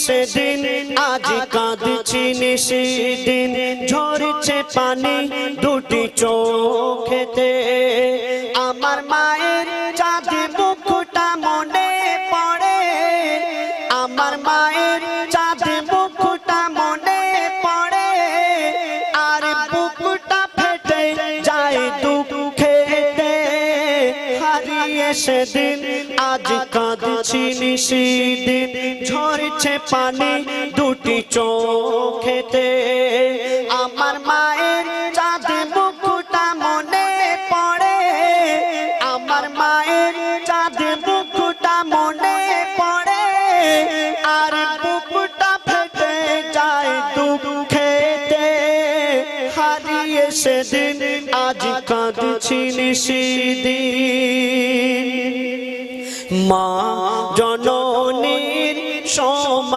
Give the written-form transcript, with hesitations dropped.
সেদিন আজ কাঁদছি নিশিদিন ঝরছে পানি দুটি চোখেতে আমার মায়ের চাঁদ মুখটা মনে পড়ে আমার মায়ের চাঁদ মুখটা মনে পড়ে আর বুকটা ফেটে যায় দুঃখেতে হারিয়ে সেদিন আজ কাঁদছি নিশিদিন ঝরছে পানি দুটি চোখেতে আমার মায়ের চাঁদ মুখটা মনে পড়ে আমার মায়ের চাঁদ মুখটা মনে পড়ে আর বুকটা ফেটে যায় দুঃখেতে হারিয়ে সেদিন আজ কাঁদছি নিশিদিন মা জননীর